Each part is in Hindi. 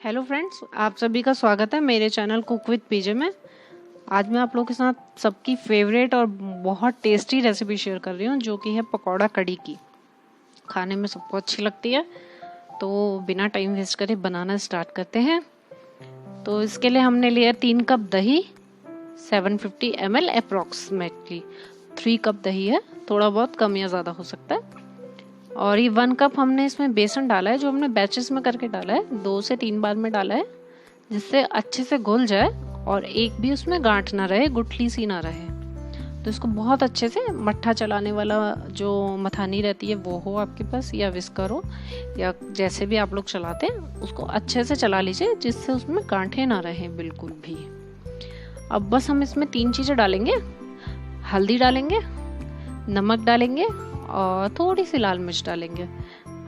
हेलो फ्रेंड्स, आप सभी का स्वागत है मेरे चैनल कुक विद पीजे में। आज मैं आप लोगों के साथ सबकी फेवरेट और बहुत टेस्टी रेसिपी शेयर कर रही हूँ, जो कि है पकौड़ा कड़ी की। खाने में सबको अच्छी लगती है, तो बिना टाइम वेस्ट करे बनाना स्टार्ट करते हैं। तो इसके लिए हमने लिया 3 कप दही, 750 ml अप्रॉक्सीमेटली। 3 कप दही है, थोड़ा बहुत कम या ज़्यादा हो सकता है। और ये 1 कप हमने इसमें बेसन डाला है, जो हमने बैचेस में करके डाला है, 2 से 3 बार में डाला है, जिससे अच्छे से घुल जाए और एक भी उसमें गांठ ना रहे, गुठली सी ना रहे। तो इसको बहुत अच्छे से मट्ठा चलाने वाला जो मथानी रहती है वो हो आपके पास, या विस्कर हो, या जैसे भी आप लोग चलाते हैं उसको अच्छे से चला लीजिए, जिससे उसमें गांठें ना रहे बिल्कुल भी। अब बस हम इसमें 3 चीज़ें डालेंगे। हल्दी डालेंगे, नमक डालेंगे और थोड़ी सी लाल मिर्च डालेंगे।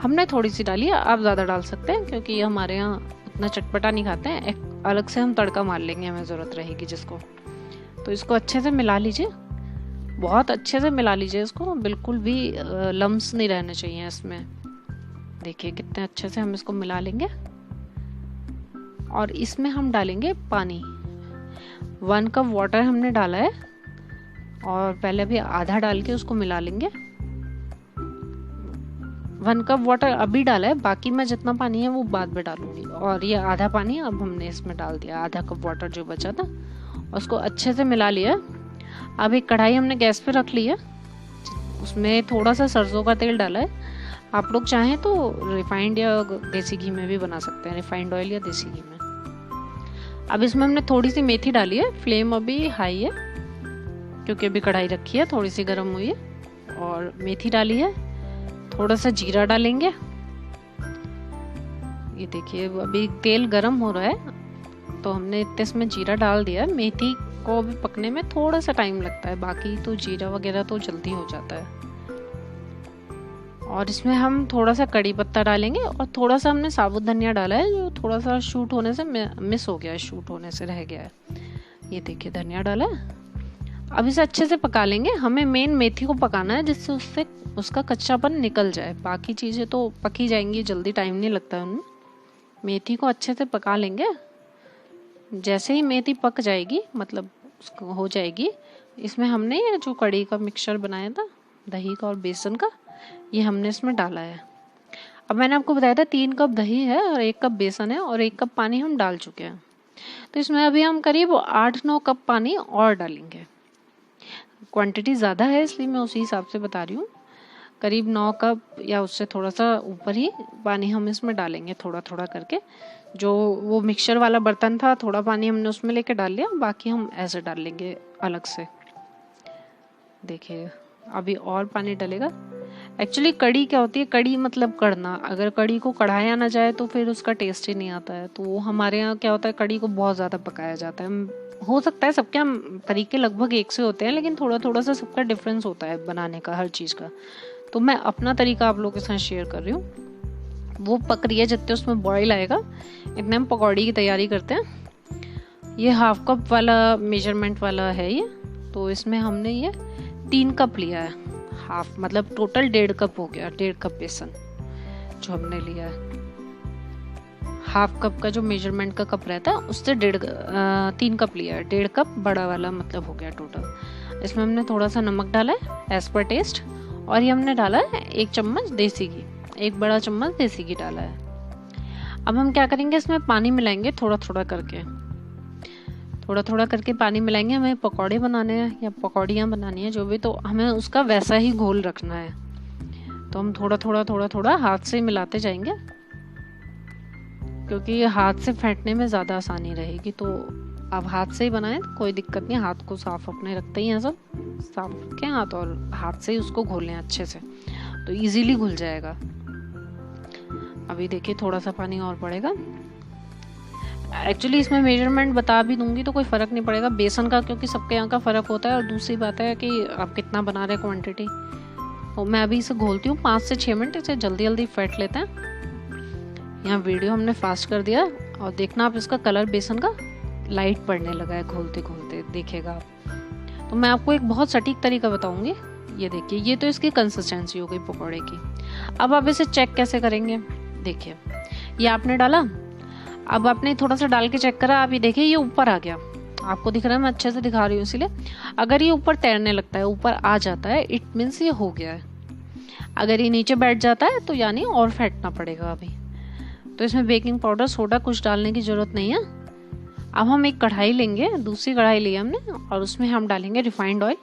हमने थोड़ी सी डाली है, आप ज़्यादा डाल सकते हैं, क्योंकि ये हमारे यहाँ उतना चटपटा नहीं खाते हैं। एक अलग से हम तड़का मार लेंगे, हमें ज़रूरत रहेगी जिसको। तो इसको अच्छे से मिला लीजिए, बहुत अच्छे से मिला लीजिए इसको, बिल्कुल भी लम्स नहीं रहने चाहिए इसमें। देखिए कितने अच्छे से हम इसको मिला लेंगे। और इसमें हम डालेंगे पानी। 1 कप वाटर हमने डाला है, और पहले भी आधा डाल के उसको मिला लेंगे। 1 कप वाटर अभी डाला है, बाकी मैं जितना पानी है वो बाद में डालूंगी। और ये आधा पानी अब हमने इसमें डाल दिया, आधा कप वाटर जो बचा था, उसको अच्छे से मिला लिया। अब एक कढ़ाई हमने गैस पे रख ली है, उसमें थोड़ा सा सरसों का तेल डाला है। आप लोग चाहें तो रिफाइंड या देसी घी में भी बना सकते हैं, रिफाइंड ऑयल या देसी घी में। अब इसमें हमने थोड़ी सी मेथी डाली है, फ्लेम अभी हाई है क्योंकि अभी कढ़ाई रखी है, थोड़ी सी गर्म हुई है। और मेथी डाली है, थोड़ा सा जीरा डालेंगे। ये देखिए अभी तेल गरम हो रहा है, तो हमने इतने इसमें जीरा डाल दिया। मेथी को अभी पकने में थोड़ा सा टाइम लगता है, बाकी तो जीरा वगैरह तो जल्दी हो जाता है। और इसमें हम थोड़ा सा कड़ी पत्ता डालेंगे, और थोड़ा सा हमने साबुत धनिया डाला है, जो थोड़ा सा शूट होने से मिस हो गया है, शूट होने से रह गया है। ये देखिए धनिया डाला है। अब इसे अच्छे से पका लेंगे। हमें मेन मेथी को पकाना है, जिससे उससे उसका कच्चापन निकल जाए। बाकी चीज़ें तो पकी जाएंगी, जल्दी टाइम नहीं लगता है उनमें। मेथी को अच्छे से पका लेंगे। जैसे ही मेथी पक जाएगी, मतलब उसको हो जाएगी, इसमें हमने ये जो कड़ी का मिक्सचर बनाया था, दही का और बेसन का, ये हमने इसमें डाला है। अब मैंने आपको बताया था 3 कप दही है और 1 कप बेसन है और 1 कप पानी हम डाल चुके हैं। तो इसमें अभी हम करीब 8-9 कप पानी और डालेंगे। क्वांटिटी ज़्यादा है इसलिए मैं उसी हिसाब से बता रही हूँ। करीब 9 कप या उससे थोड़ा सा ऊपर ही पानी हम इसमें डालेंगे, थोड़ा थोड़ा करके। जो वो मिक्सचर वाला बर्तन था, थोड़ा पानी हमने उसमें लेके डाल लिया, बाकी हम ऐसे डाल लेंगे अलग से। देखिए अभी और पानी डलेगा। एक्चुअली कड़ी क्या होती है, कड़ी मतलब कड़ना। अगर कड़ी को कढ़ाया ना जाए तो फिर उसका टेस्ट ही नहीं आता है। तो हमारे यहाँ क्या होता है, कड़ी को बहुत ज़्यादा पकाया जाता है। हो सकता है सबके तरीके लगभग एक से होते हैं, लेकिन थोड़ा थोड़ा सा सबका डिफरेंस होता है बनाने का, हर चीज़ का। तो मैं अपना तरीका आप लोगों के साथ शेयर कर रही हूँ। वो पक रही है, जितने उसमें बॉईल आएगा इतने हम पकौड़ी की तैयारी करते हैं। ये 1/2 कप वाला मेजरमेंट वाला है ये। तो इसमें हमने ये 3 कप लिया है, हाफ मतलब टोटल 1.5 कप हो गया। 1.5 कप बेसन जो हमने लिया है, 1/2 कप का जो मेजरमेंट का कप रहता है उससे 3 कप लिया है। 1.5 कप बड़ा वाला मतलब हो गया टोटल। इसमें हमने थोड़ा सा नमक डाला है एज पर टेस्ट, और ये हमने डाला है 1 चम्मच देसी घी, 1 बड़ा चम्मच देसी घी डाला है। अब हम क्या करेंगे, इसमें पानी मिलाएंगे थोड़ा थोड़ा करके, थोड़ा थोड़ा करके पानी मिलाएंगे। हमें पकौड़े बनाने हैं या पकौड़ियाँ बनानी है, जो भी, तो हमें उसका वैसा ही घोल रखना है। तो हम थोड़ा थोड़ा हाथ से मिलाते जाएंगे, क्योंकि ये हाथ से फेंटने में ज़्यादा आसानी रहेगी। तो आप हाथ से ही बनाएं, कोई दिक्कत नहीं। हाथ को साफ अपने रखते ही हैं, सब साफ रखें हाथ, और हाथ से ही उसको घोलें अच्छे से, तो इजीली घुल जाएगा। अभी देखिए थोड़ा सा पानी और पड़ेगा। एक्चुअली इसमें मेजरमेंट बता भी दूंगी तो कोई फ़र्क नहीं पड़ेगा बेसन का, क्योंकि सबके यहाँ का फ़र्क होता है। और दूसरी बात है कि आप कितना बना रहे हैं क्वांटिटी। तो मैं अभी इसे घोलती हूँ 5 से 6 मिनट, इसे जल्दी जल्दी फेंट लेते हैं। यहाँ वीडियो हमने फास्ट कर दिया, और देखना आप इसका कलर बेसन का लाइट पड़ने लगा है घोलते घोलते, देखिएगा आप। तो मैं आपको एक बहुत सटीक तरीका बताऊंगी। ये देखिए, ये तो इसकी कंसिस्टेंसी हो गई पकौड़े की। अब आप इसे चेक कैसे करेंगे, देखिए ये आपने डाला, अब आपने थोड़ा सा डाल के चेक करा, आप ये देखिए ये ऊपर आ गया, आपको दिख रहा है, मैं अच्छे से दिखा रही हूँ इसीलिए। अगर ये ऊपर तैरने लगता है, ऊपर आ जाता है, इट मीन्स ये हो गया है। अगर ये नीचे बैठ जाता है तो यानी और फेंटना पड़ेगा अभी। तो इसमें बेकिंग पाउडर, सोडा कुछ डालने की जरूरत नहीं है। अब हम एक कढ़ाई लेंगे, दूसरी कढ़ाई ली हमने, और उसमें हम डालेंगे रिफाइंड ऑयल।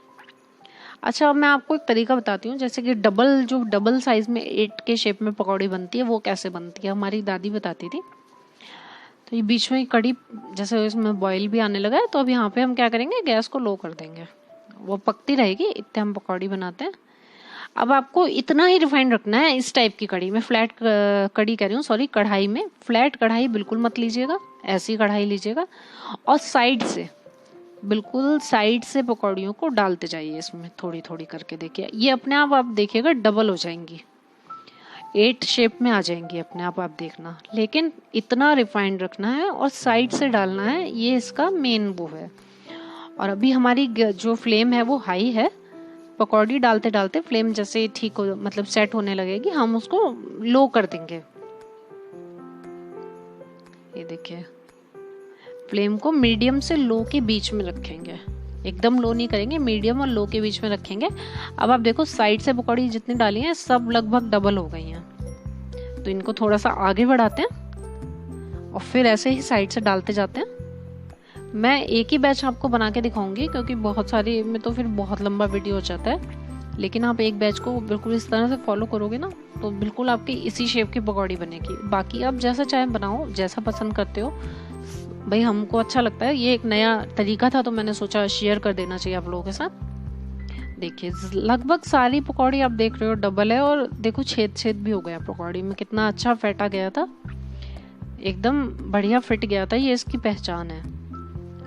अच्छा, अब मैं आपको एक तरीका बताती हूँ, जैसे कि डबल साइज में 8 के शेप में पकौड़ी बनती है, वो कैसे बनती है, हमारी दादी बताती थी। तो ये बीच में कड़ी जैसे इसमें बॉईल भी आने लगा है, तो अब यहाँ पे हम क्या करेंगे, गैस को लो कर देंगे, वो पकती रहेगी, इतने हम पकौड़ी बनाते हैं। अब आपको इतना ही रिफाइंड रखना है इस टाइप की कड़ी में, फ्लैट कड़ी कह रही हूँ, सॉरी, कढ़ाई में। फ्लैट कढ़ाई बिल्कुल मत लीजिएगा, ऐसी कढ़ाई लीजिएगा, और साइड से, बिल्कुल साइड से पकौड़ियों को डालते जाइए इसमें, थोड़ी थोड़ी करके। देखिए ये अपने आप देखिएगा डबल हो जाएंगी, 8 शेप में आ जाएंगी अपने आप देखना। लेकिन इतना रिफाइंड रखना है और साइड से डालना है, ये इसका मेन वो है। और अभी हमारी जो फ्लेम है वो हाई है, पकौड़ी डालते डालते फ्लेम जैसे ठीक हो, मतलब सेट होने लगेगी, हम उसको लो कर देंगे। ये देखिए, फ्लेम को मीडियम से लो के बीच में रखेंगे, एकदम लो नहीं करेंगे, मीडियम और लो के बीच में रखेंगे। अब आप देखो साइड से पकौड़ी जितनी डाली हैं सब लगभग डबल हो गई हैं, तो इनको थोड़ा सा आगे बढ़ाते हैं और फिर ऐसे ही साइड से डालते जाते हैं। मैं एक ही बैच आपको बना के दिखाऊंगी, क्योंकि बहुत सारी में तो फिर बहुत लंबा वीडियो हो जाता है। लेकिन आप एक बैच को बिल्कुल इस तरह से फॉलो करोगे ना, तो बिल्कुल आपकी इसी शेप की पकौड़ी बनेगी। बाकी आप जैसा चाहे बनाओ, जैसा पसंद करते हो भाई, हमको अच्छा लगता है, ये एक नया तरीका था तो मैंने सोचा शेयर कर देना चाहिए आप लोगों के साथ। देखिए लगभग सारी पकौड़ी आप देख रहे हो डबल है, और देखो छेद भी हो गया पकौड़ी में, कितना अच्छा फेंटा गया था, एकदम बढ़िया फिट गया था। ये इसकी पहचान है,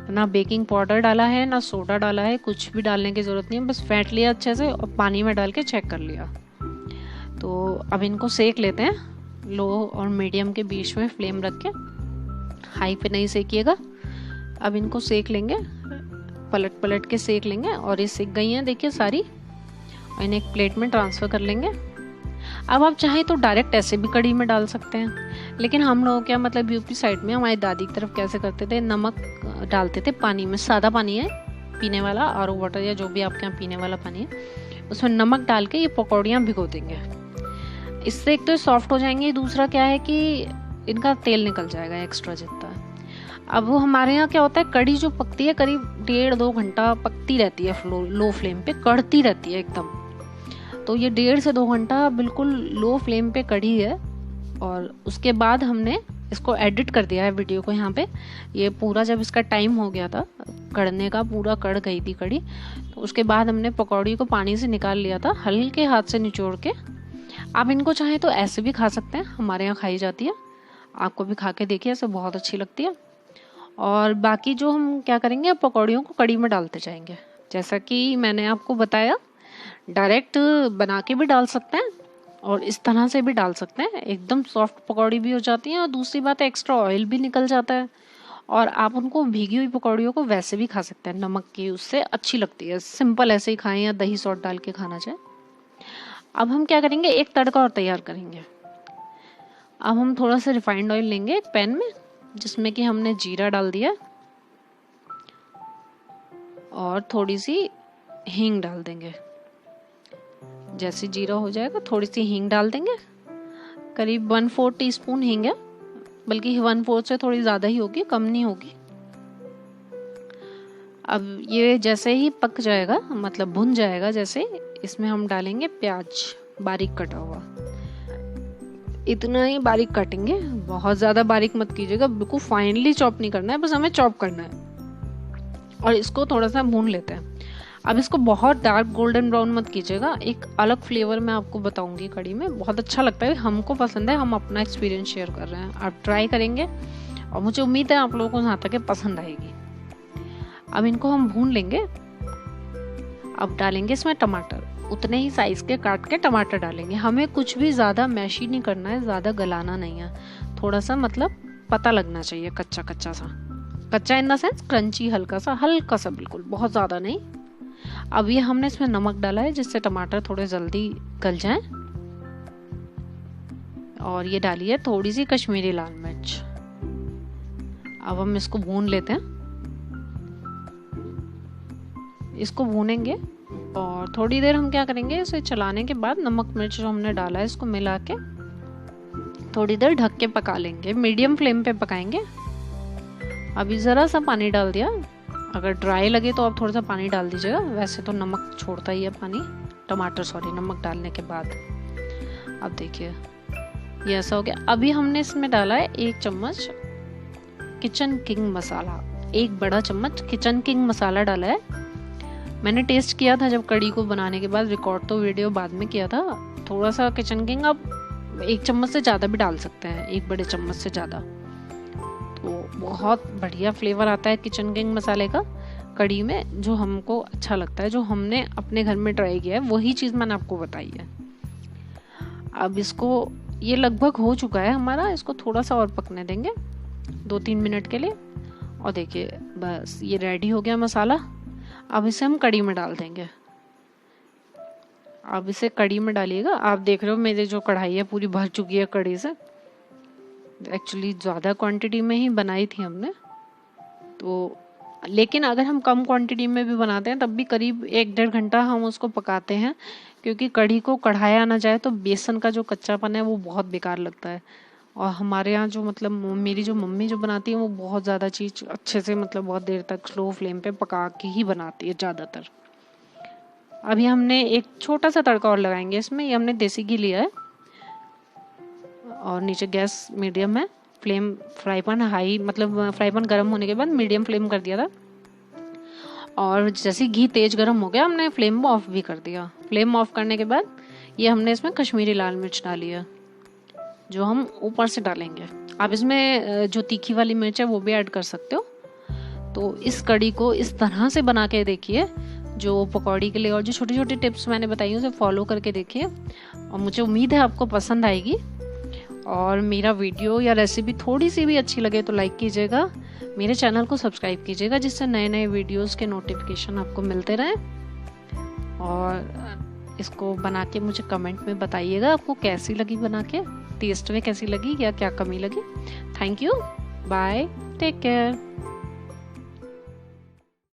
ना बेकिंग पाउडर डाला है ना सोडा डाला है, कुछ भी डालने की जरूरत नहीं है, बस फेंट लिया अच्छे से और पानी में डाल के चेक कर लिया। तो अब इनको सेक लेते हैं, लो और मीडियम के बीच में फ्लेम रख के, हाई पे नहीं सेकिएगा। अब इनको सेक लेंगे, पलट के सेक लेंगे, और ये सेक गई हैं देखिए सारी, और इन्हें एक प्लेट में ट्रांसफर कर लेंगे। अब आप चाहें तो डायरेक्ट ऐसे भी कड़ी में डाल सकते हैं, लेकिन हम लोग क्या, मतलब यूपी साइड में हमारी दादी की तरफ कैसे करते थे, नमक डालते थे पानी में, सादा पानी है पीने वाला, आरओ वाटर या जो भी आपके यहाँ पीने वाला पानी है, उसमें नमक डाल के ये पकौड़ियाँ भिगो देंगे। इससे एक तो सॉफ्ट हो जाएंगी, दूसरा क्या है कि इनका तेल निकल जाएगा एक्स्ट्रा जितना। अब वो हमारे यहाँ क्या होता है, कड़ी जो पकती है करीब 1.5-2 घंटा पकती रहती है, लो फ्लेम पे कढ़ती रहती है एकदम। तो ये 1.5 से 2 घंटा बिल्कुल लो फ्लेम पे कढ़ी है, और उसके बाद हमने इसको एडिट कर दिया है वीडियो को यहाँ पे। ये पूरा जब इसका टाइम हो गया था कढ़ने का, पूरा कढ़ गई थी कड़ी, तो उसके बाद हमने पकौड़ी को पानी से निकाल लिया था, हल्के हाथ से निचोड़ के। आप इनको चाहें तो ऐसे भी खा सकते हैं, हमारे यहाँ खाई जाती है, आपको भी खा के देखिए, ऐसे बहुत अच्छी लगती है। और बाकी जो हम क्या करेंगे, पकौड़ियों को कड़ी में डालते जाएंगे, जैसा कि मैंने आपको बताया, डायरेक्ट बना के भी डाल सकते हैं और इस तरह से भी डाल सकते हैं, एकदम सॉफ्ट पकौड़ी भी हो जाती है, और दूसरी बात है एक्स्ट्रा ऑयल भी निकल जाता है। और आप उनको भीगी हुई पकौड़ियों को वैसे भी खा सकते हैं, नमक की, उससे अच्छी लगती है, सिंपल ऐसे ही खाएं या दही सॉस डाल के खाना चाहे। अब हम क्या करेंगे, एक तड़का और तैयार करेंगे। अब हम थोड़ा सा रिफाइंड ऑयल लेंगे एक पैन में, जिसमें कि हमने जीरा डाल दिया और थोड़ी सी हींग डाल देंगे। जैसे जीरा हो जाएगा थोड़ी सी हींग डाल देंगे, करीब 1/4 टीस्पून हींग है, बल्कि 1/4 से थोड़ी ज़्यादा ही होगी, कम नहीं होगी। अब ये जैसे ही पक जाएगा, मतलब भुन जाएगा जैसे, इसमें हम डालेंगे प्याज बारीक कटा हुआ। इतना ही बारीक काटेंगे, बहुत ज़्यादा बारीक मत कीजिएगा, बिल्कुल फाइनली चॉप नहीं करना है, बस हमें चॉप करना है। और इसको थोड़ा सा भून लेते हैं। अब इसको बहुत डार्क गोल्डन ब्राउन मत कीजिएगा, एक अलग फ्लेवर मैं आपको बताऊंगी कड़ी में, बहुत अच्छा लगता है, हमको पसंद है, हम अपना एक्सपीरियंस शेयर कर रहे हैं, आप ट्राई करेंगे और मुझे उम्मीद है आप लोगों को यहाँ तक पसंद आएगी। अब इनको हम भून लेंगे। अब डालेंगे इसमें टमाटर, उतने ही साइज के काट के टमाटर डालेंगे। हमें कुछ भी ज़्यादा मैशी नहीं करना है, ज़्यादा गलाना नहीं है, थोड़ा सा मतलब पता लगना चाहिए, कच्चा कच्चा सा, कच्चा इन द सेंस क्रंची, हल्का सा बिल्कुल, बहुत ज़्यादा नहीं। अब ये हमने इसमें नमक डाला है जिससे टमाटर थोड़े जल्दी गल जाएं, और ये डाली है थोड़ी सी कश्मीरी लाल मिर्च, अब हम इसको भून लेते हैं। इसको भूनेंगे और थोड़ी देर हम क्या करेंगे, इसे चलाने के बाद नमक मिर्च जो हमने डाला है इसको मिला के थोड़ी देर ढक के पका लेंगे। मीडियम फ्लेम पे पकाएंगे। अभी ज़रा सा पानी डाल दिया, अगर ड्राई लगे तो आप थोड़ा सा पानी डाल दीजिएगा, वैसे तो नमक छोड़ता ही है पानी, नमक डालने के बाद। अब देखिए ये ऐसा हो गया। अभी हमने इसमें डाला है 1 चम्मच किचन किंग मसाला, 1 बड़ा चम्मच किचन किंग मसाला डाला है। मैंने टेस्ट किया था जब कड़ी को बनाने के बाद, रिकॉर्ड तो वीडियो बाद में किया था। थोड़ा सा किचन किंग आप 1 चम्मच से ज़्यादा भी डाल सकते हैं, 1 बड़े चम्मच से ज़्यादा, तो बहुत बढ़िया फ्लेवर आता है किचन किंग मसाले का कड़ी में, जो हमको अच्छा लगता है, जो हमने अपने घर में ट्राई किया है, वही चीज़ मैंने आपको बताई है। अब इसको, ये लगभग हो चुका है हमारा, इसको थोड़ा सा और पकने देंगे 2-3 मिनट के लिए। और देखिए बस ये रेडी हो गया मसाला। अब इसे हम कड़ी में डाल देंगे। अब इसे कड़ी में डालिएगा। आप देख रहे हो मेरे जो कढ़ाई है पूरी भर चुकी है कड़ी से। एक्चुअली ज़्यादा क्वांटिटी में ही बनाई थी हमने, तो लेकिन अगर हम कम क्वांटिटी में भी बनाते हैं तब भी करीब 1-1.5 घंटा हम उसको पकाते हैं, क्योंकि कढ़ी को कढ़ाया ना जाए तो बेसन का जो कच्चापन है वो बहुत बेकार लगता है। और हमारे यहाँ जो मतलब मेरी जो मम्मी जो बनाती है वो बहुत ज़्यादा चीज़ अच्छे से मतलब बहुत देर तक स्लो फ्लेम पे पका के ही बनाती है ज़्यादातर। अभी हमने एक छोटा सा तड़का और लगाएंगे इसमें। ये हमने देसी घी लिया है और नीचे गैस मीडियम है, फ्लेम फ्राई पैन हाई, मतलब फ्राई पैन गर्म होने के बाद मीडियम फ्लेम कर दिया था, और जैसे घी तेज गर्म हो गया हमने फ्लेम ऑफ भी कर दिया। फ्लेम ऑफ करने के बाद ये हमने इसमें कश्मीरी लाल मिर्च डाली है, जो हम ऊपर से डालेंगे। आप इसमें जो तीखी वाली मिर्च है वो भी ऐड कर सकते हो। तो इस कड़ी को इस तरह से बना के देखिए, जो पकौड़ी के लिए, और जो छोटी छोटी टिप्स मैंने बताई उसे फॉलो करके देखिए, और मुझे उम्मीद है आपको पसंद आएगी। और मेरा वीडियो या रेसिपी थोड़ी सी भी अच्छी लगे तो लाइक कीजिएगा, मेरे चैनल को सब्सक्राइब कीजिएगा, जिससे नए नए वीडियोस के नोटिफिकेशन आपको मिलते रहें। और इसको बना के मुझे कमेंट में बताइएगा आपको कैसी लगी, बना के टेस्ट में कैसी लगी या क्या कमी लगी। Thank you, bye, take care.